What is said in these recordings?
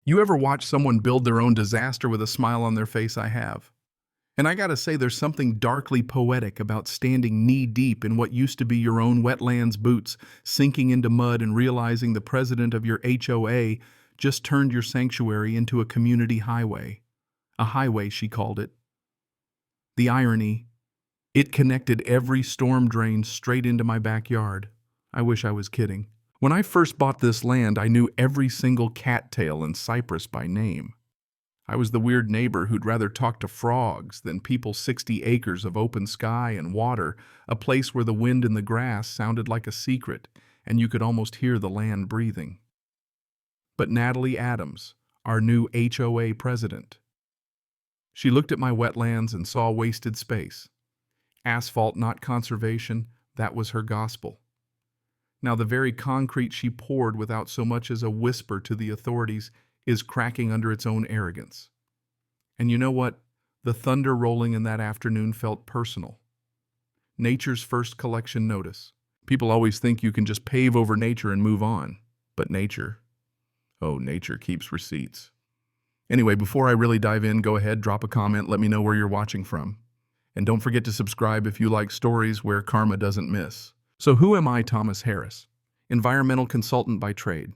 You ever watch someone build their own disaster with a smile on their face? I have. And I gotta say, there's something darkly poetic about standing knee-deep in what used to be your own wetlands boots, sinking into mud and realizing the president of your HOA just turned your sanctuary into a community highway. A highway, she called it. The irony, it connected every storm drain straight into my backyard. I wish I was kidding. When I first bought this land, I knew every single cattail and cypress by name. I was the weird neighbor who'd rather talk to frogs than people 60 acres of open sky and water, a place where the wind in the grass sounded like a secret, and you could almost hear the land breathing. But Natalie Adams, our new HOA president, she looked at my wetlands and saw wasted space. Asphalt, not conservation, that was her gospel. Now the very concrete she poured without so much as a whisper to the authorities is cracking under its own arrogance. And you know what? The thunder rolling in that afternoon felt personal. Nature's first collection notice. People always think you can just pave over nature and move on. But nature keeps receipts. Anyway, before I really dive in, go ahead, drop a comment, let me know where you're watching from. And don't forget to subscribe if you like stories where karma doesn't miss. So who am I, Thomas Harris? Environmental consultant by trade.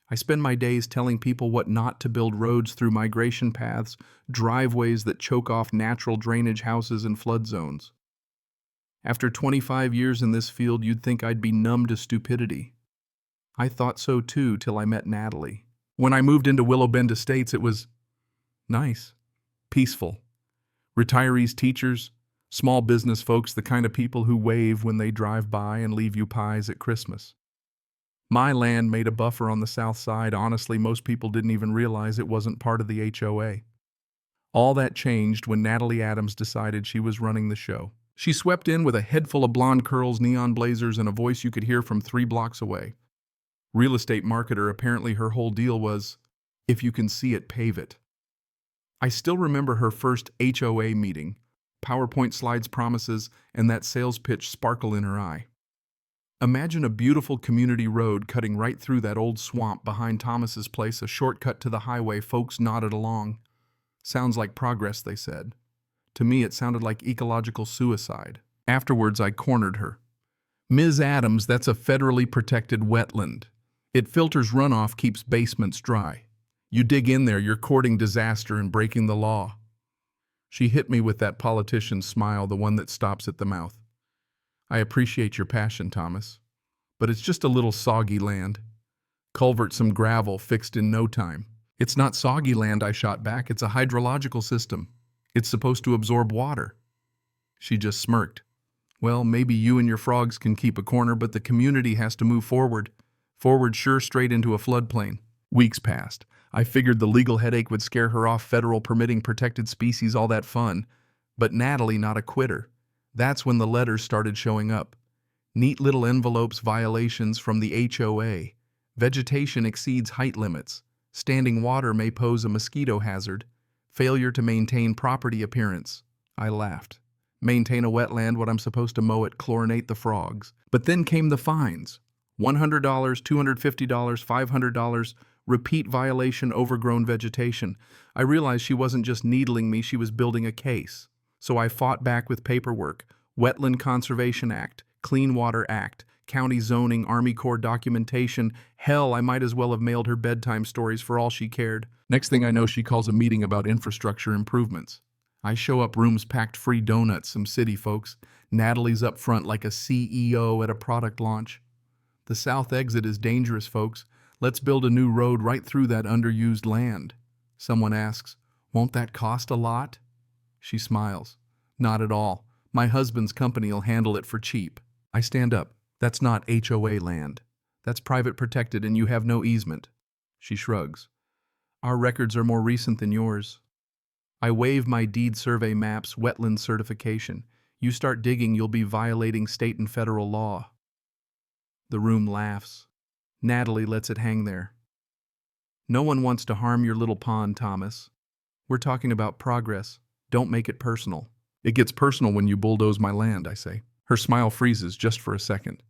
I spend my days telling people what not to build: roads through migration paths, driveways that choke off natural drainage houses and flood zones. After 25 years in this field, you'd think I'd be numb to stupidity. I thought so too till I met Natalie. When I moved into Willow Bend Estates, it was nice, peaceful. Retirees, teachers, small business folks, the kind of people who wave when they drive by and leave you pies at Christmas. My land made a buffer on the south side. Honestly, most people didn't even realize it wasn't part of the HOA. All that changed when Natalie Adams decided she was running the show. She swept in with a head full of blonde curls, neon blazers, and a voice you could hear from 3 blocks away. Real estate marketer, apparently her whole deal was, if you can see it, pave it. I still remember her first HOA meeting. PowerPoint slides, promises, and that sales pitch sparkle in her eye. Imagine a beautiful community road cutting right through that old swamp behind Thomas's place, a shortcut to the highway. Folks nodded along. Sounds like progress, they said. To me, it sounded like ecological suicide. Afterwards, I cornered her. Ms. Adams, that's a federally protected wetland. It filters runoff, keeps basements dry. You dig in there, you're courting disaster and breaking the law. She hit me with that politician's smile, the one that stops at the mouth. I appreciate your passion, Thomas, but it's just a little soggy land. Culvert, some gravel, fixed in no time. It's not soggy land, I shot back. It's a hydrological system. It's supposed to absorb water. She just smirked. Well, maybe you and your frogs can keep a corner, but the community has to move forward. Forward, sure, straight into a floodplain. Weeks passed. I figured the legal headache would scare her off. Federal permitting, protected species, all that fun. But Natalie, not a quitter. That's when the letters started showing up. Neat little envelopes, violations from the HOA. Vegetation exceeds height limits. Standing water may pose a mosquito hazard. Failure to maintain property appearance. I laughed. Maintain a wetland, what I'm supposed to mow it, chlorinate the frogs. But then came the fines. $100, $250, $500, repeat violation, overgrown vegetation. I realized she wasn't just needling me, she was building a case. So I fought back with paperwork. Wetland Conservation Act, Clean Water Act, county zoning, Army Corps documentation. Hell, I might as well have mailed her bedtime stories for all she cared. Next thing I know, she calls a meeting about infrastructure improvements. I show up, rooms packed, free donuts, some city folks. Natalie's up front like a CEO at a product launch. The south exit is dangerous, folks. Let's build a new road right through that underused land. Someone asks, won't that cost a lot? She smiles. Not at all. My husband's company will handle it for cheap. I stand up. That's not HOA land. That's private protected and you have no easement. She shrugs. Our records are more recent than yours. I wave my deed survey maps, wetland certification. You start digging, you'll be violating state and federal law. The room laughs. Natalie lets it hang there. No one wants to harm your little pond, Thomas. We're talking about progress. Don't make it personal. It gets personal when you bulldoze my land, I say. Her smile freezes just for a second.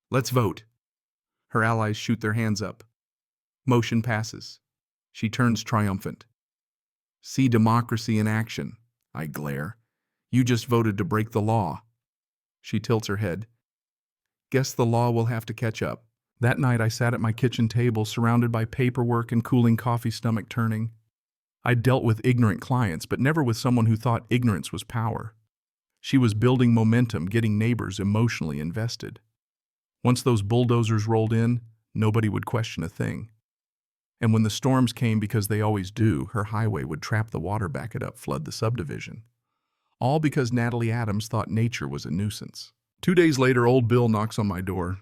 Let's vote. Her allies shoot their hands up. Motion passes. She turns triumphant. See democracy in action, I glare. You just voted to break the law. She tilts her head. Guess the law will have to catch up. That night I sat at my kitchen table surrounded by paperwork and cooling coffee, stomach turning. I'd dealt with ignorant clients, but never with someone who thought ignorance was power. She was building momentum, getting neighbors emotionally invested. Once those bulldozers rolled in, nobody would question a thing. And when the storms came, because they always do, her highway would trap the water, back it up, flood the subdivision. All because Natalie Adams thought nature was a nuisance. 2 days later, old Bill knocks on my door.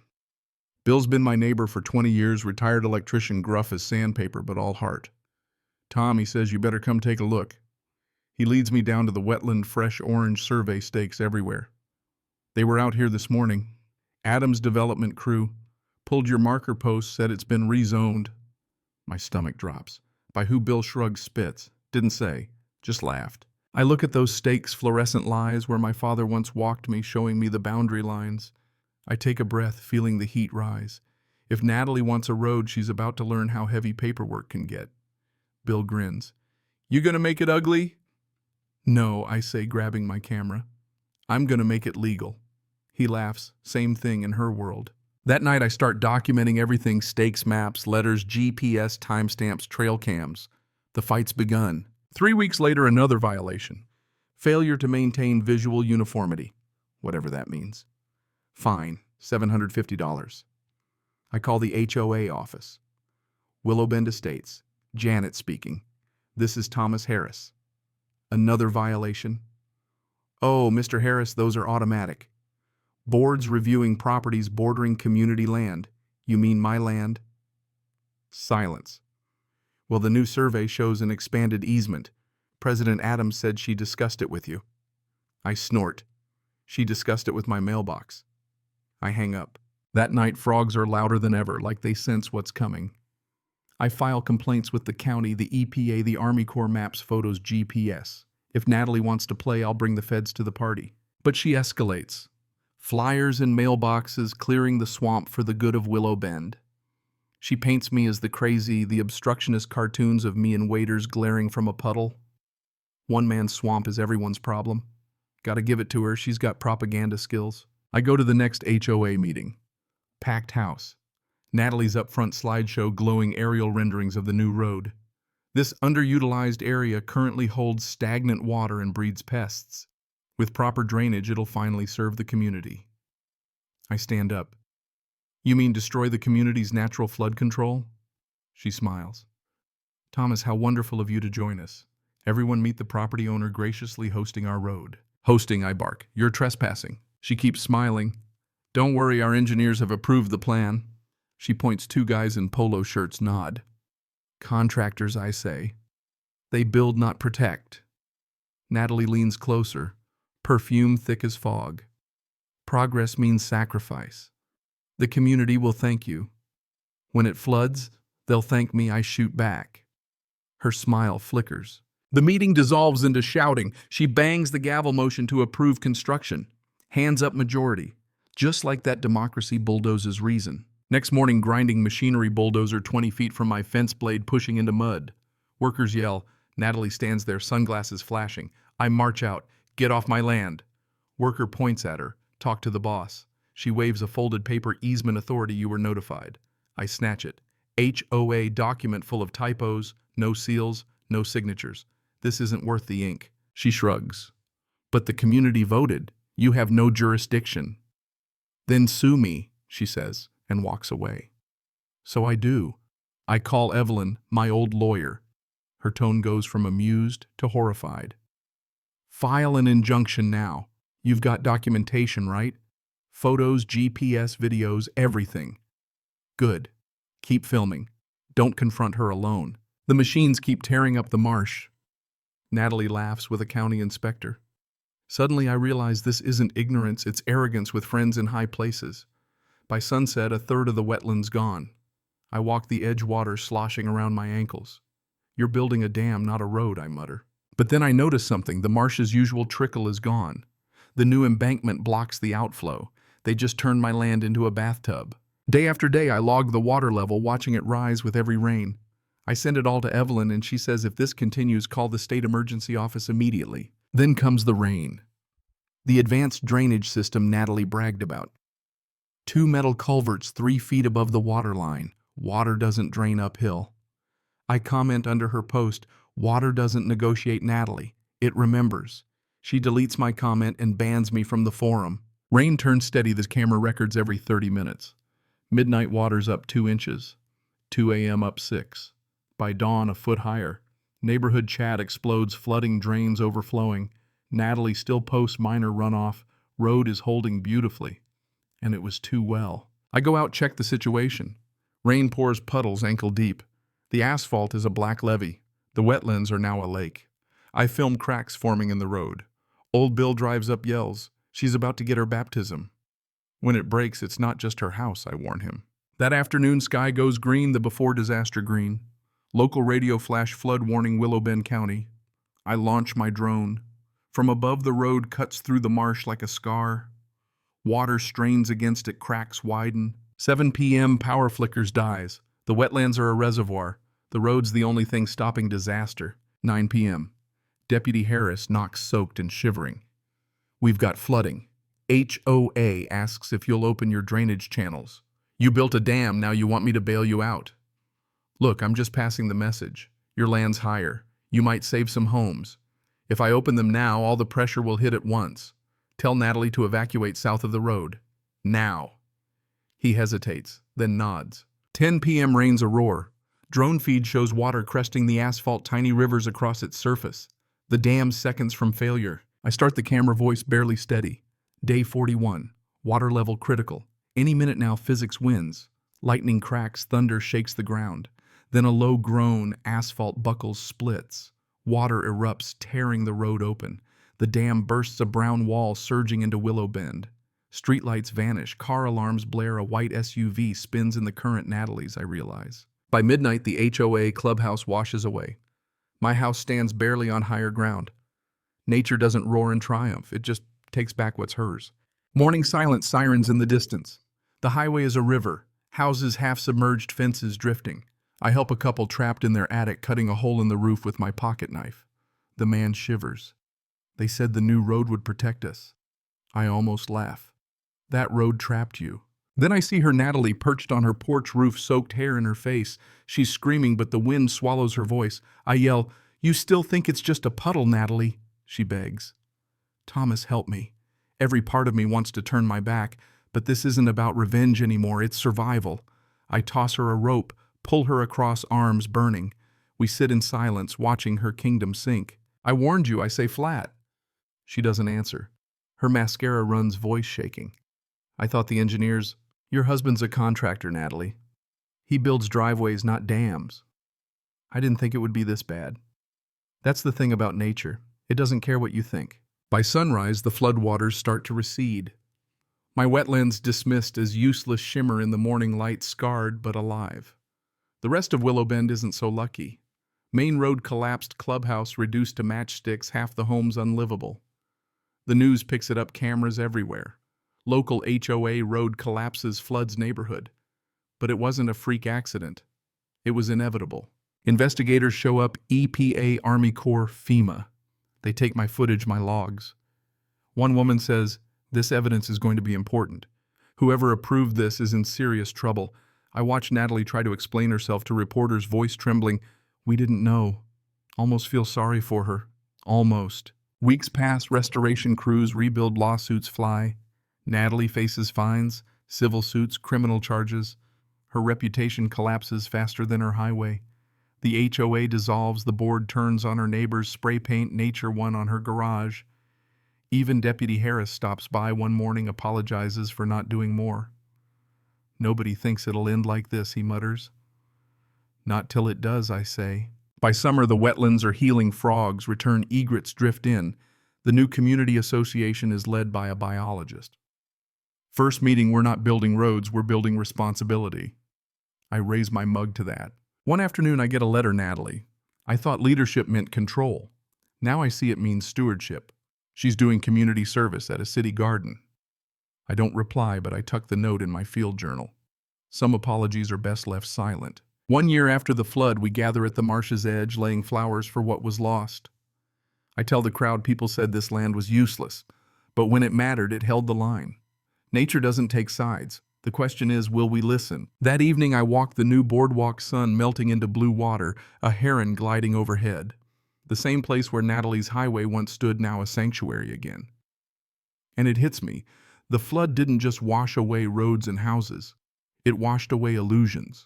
Bill's been my neighbor for 20 years, retired electrician, gruff as sandpaper, but all heart. Tom, he says, you better come take a look. He leads me down to the wetland, fresh orange survey stakes everywhere. They were out here this morning. Adams development crew. Pulled your marker post, said it's been rezoned. My stomach drops. By who? Bill shrugs, spits. Didn't say. Just laughed. I look at those stakes, fluorescent lies, where my father once walked me, showing me the boundary lines. I take a breath, feeling the heat rise. If Natalie wants a road, she's about to learn how heavy paperwork can get. Bill grins. You gonna make it ugly? No, I say, grabbing my camera. I'm gonna make it legal. He laughs. Same thing in her world. That night I start documenting everything: stakes, maps, letters, GPS, timestamps, trail cams. The fight's begun. 3 weeks later, another violation. Failure to maintain visual uniformity. Whatever that means. Fine, $750. I call the HOA office. Willow Bend Estates. Janet speaking. This is Thomas Harris. Another violation. Oh, Mr. Harris, those are automatic. Boards reviewing properties bordering community land. You mean my land? Silence. Well, the new survey shows an expanded easement. President Adams said she discussed it with you. I snort. She discussed it with my mailbox. I hang up. That night, frogs are louder than ever, like they sense what's coming. I file complaints with the county, the EPA, the Army Corps, maps, photos, GPS. If Natalie wants to play, I'll bring the feds to the party. But she escalates. Flyers in mailboxes, clearing the swamp for the good of Willow Bend. She paints me as the crazy, the obstructionist cartoons of me and waiters glaring from a puddle. One man's swamp is everyone's problem. Gotta give it to her, she's got propaganda skills. I go to the next HOA meeting. Packed house. Natalie's up front slideshow, glowing aerial renderings of the new road. This underutilized area currently holds stagnant water and breeds pests. With proper drainage, it'll finally serve the community. I stand up. You mean destroy the community's natural flood control? She smiles. Thomas, how wonderful of you to join us. Everyone meet the property owner graciously hosting our road. Hosting, I bark. You're trespassing. She keeps smiling. Don't worry, our engineers have approved the plan. She points. 2 guys in polo shirts nod. Contractors, I say. They build, not protect. Natalie leans closer. Perfume thick as fog. Progress means sacrifice. The community will thank you. When it floods, they'll thank me. I shoot back. Her smile flickers. The meeting dissolves into shouting. She bangs the gavel motion to approve construction. Hands up majority. Just like that democracy bulldozes reason. Next morning, grinding machinery bulldozer 20 feet from my fence blade, pushing into mud. Workers yell. Natalie stands there, sunglasses flashing. I march out. Get off my land. Worker points at her. Talk to the boss. She waves a folded paper. Easement authority, you were notified. I snatch it. HOA document full of typos, no seals, no signatures. This isn't worth the ink. She shrugs. But the community voted. You have no jurisdiction. Then sue me, she says, and walks away. So I do. I call Evelyn, my old lawyer. Her tone goes from amused to horrified. File an injunction now. You've got documentation, right? Photos, GPS, videos, everything. Good. Keep filming. Don't confront her alone. The machines keep tearing up the marsh. Natalie laughs with a county inspector. Suddenly I realize this isn't ignorance, it's arrogance with friends in high places. By sunset, 1/3 of the wetlands gone. I walk the edge, water sloshing around my ankles. You're building a dam, not a road, I mutter. But then I notice something. The marsh's usual trickle is gone. The new embankment blocks the outflow. They just turned my land into a bathtub. Day after day, I log the water level, watching it rise with every rain. I send it all to Evelyn, and she says if this continues, call the state emergency office immediately. Then comes the rain. The advanced drainage system Natalie bragged about. 2 metal culverts 3 feet above the water line. Water doesn't drain uphill. I comment under her post, water doesn't negotiate, Natalie. It remembers. She deletes my comment and bans me from the forum. Rain turns steady, the camera records every 30 minutes. Midnight water's up 2 inches. 2 a.m. up 6. By dawn, a foot higher. Neighborhood chat explodes, flooding, drains overflowing. Natalie still posts minor runoff. Road is holding beautifully. And it was too well. I go out, check the situation. Rain pours puddles ankle deep. The asphalt is a black levee. The wetlands are now a lake. I film cracks forming in the road. Old Bill drives up, yells. She's about to get her baptism. When it breaks, it's not just her house, I warn him. That afternoon, sky goes green, the before-disaster green. Local radio flash flood warning, Willow Bend County. I launch my drone. From above, the road cuts through the marsh like a scar. Water strains against it, cracks widen. 7 p.m., power flickers, dies. The wetlands are a reservoir. The road's the only thing stopping disaster. 9 p.m. Deputy Harris knocks, soaked and shivering. We've got flooding. HOA asks if you'll open your drainage channels. You built a dam, now you want me to bail you out. Look, I'm just passing the message. Your land's higher. You might save some homes. If I open them now, all the pressure will hit at once. Tell Natalie to evacuate south of the road. Now. He hesitates, then nods. 10 p.m. rains a roar. Drone feed shows water cresting the asphalt, tiny rivers across its surface. The dam seconds from failure. I start the camera, voice barely steady. Day 41. Water level critical. Any minute now, physics wins. Lightning cracks, thunder shakes the ground. Then a low groan, asphalt buckles, splits. Water erupts, tearing the road open. The dam bursts, a brown wall surging into Willow Bend. Streetlights vanish, car alarms blare, a white SUV spins in the current, Natalie's, I realize. By midnight, the HOA clubhouse washes away. My house stands barely on higher ground. Nature doesn't roar in triumph, it just takes back what's hers. Morning silence, sirens in the distance. The highway is a river, houses half submerged, fences drifting. I help a couple trapped in their attic, cutting a hole in the roof with my pocket knife. The man shivers. They said the new road would protect us. I almost laugh. That road trapped you. Then I see her, Natalie, perched on her porch roof, soaked hair in her face. She's screaming, but the wind swallows her voice. I yell, "You still think it's just a puddle, Natalie?" She begs. Thomas, help me. Every part of me wants to turn my back, but this isn't about revenge anymore, it's survival. I toss her a rope, pull her across, arms burning. We sit in silence, watching her kingdom sink. I warned you, I say flat. She doesn't answer. Her mascara runs, voice shaking. I thought the engineers... Your husband's a contractor, Natalie. He builds driveways, not dams. I didn't think it would be this bad. That's the thing about nature. It doesn't care what you think. By sunrise, the floodwaters start to recede. My wetlands dismissed as useless shimmer in the morning light, scarred but alive. The rest of Willow Bend isn't so lucky. Main road collapsed, clubhouse reduced to matchsticks, half the homes unlivable. The news picks it up, cameras everywhere. Local HOA road collapses, floods neighborhood. But it wasn't a freak accident. It was inevitable. Investigators show up, EPA, Army Corps, FEMA. They take my footage, my logs. One woman says, "This evidence is going to be important. Whoever approved this is in serious trouble." I watch Natalie try to explain herself to reporters, voice trembling. We didn't know. Almost feel sorry for her. Almost. Weeks pass, restoration crews rebuild, lawsuits fly. Natalie faces fines, civil suits, criminal charges. Her reputation collapses faster than her highway. The HOA dissolves, the board turns on her neighbors, spray paint Nature One on her garage. Even Deputy Harris stops by one morning, apologizes for not doing more. Nobody thinks it'll end like this, he mutters. Not till it does, I say. By summer, the wetlands are healing, frogs return, egrets drift in. The new community association is led by a biologist. First meeting, we're not building roads, we're building responsibility. I raise my mug to that. One afternoon, I get a letter, Natalie. I thought leadership meant control. Now I see it means stewardship. She's doing community service at a city garden. I don't reply, but I tuck the note in my field journal. Some apologies are best left silent. One year after the flood, we gather at the marsh's edge, laying flowers for what was lost. I tell the crowd people said this land was useless, but when it mattered, it held the line. Nature doesn't take sides. The question is, will we listen? That evening, I walked the new boardwalk, sun melting into blue water, a heron gliding overhead. The same place where Natalie's highway once stood, now a sanctuary again. And it hits me. The flood didn't just wash away roads and houses. It washed away illusions.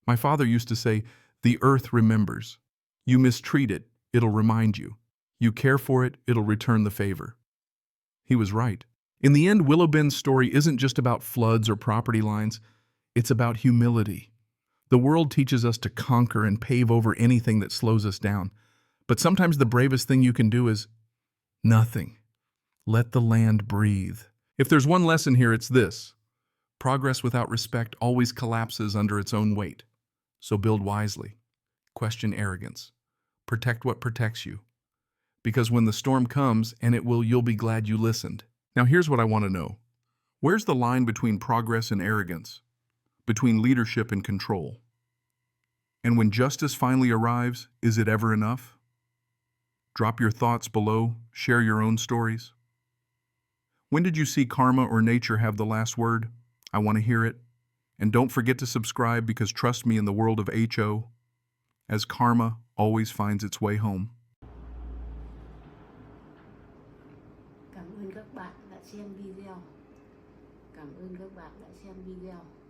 My father used to say, the earth remembers. You mistreat it, it'll remind you. You care for it, it'll return the favor. He was right. In the end, Willow Bend's story isn't just about floods or property lines. It's about humility. The world teaches us to conquer and pave over anything that slows us down. But sometimes the bravest thing you can do is nothing. Let the land breathe. If there's one lesson here, it's this. Progress without respect always collapses under its own weight. So build wisely. Question arrogance. Protect what protects you. Because when the storm comes, and it will, you'll be glad you listened. Now here's what I want to know. Where's the line between progress and arrogance? Between leadership and control? And when justice finally arrives, is it ever enough? Drop your thoughts below, share your own stories. When did you see karma or nature have the last word? I want to hear it. And don't forget to subscribe, because trust me, in the world of HO, as karma always finds its way home. Cảm ơn các bạn đã xem video. Cảm ơn các bạn đã xem video.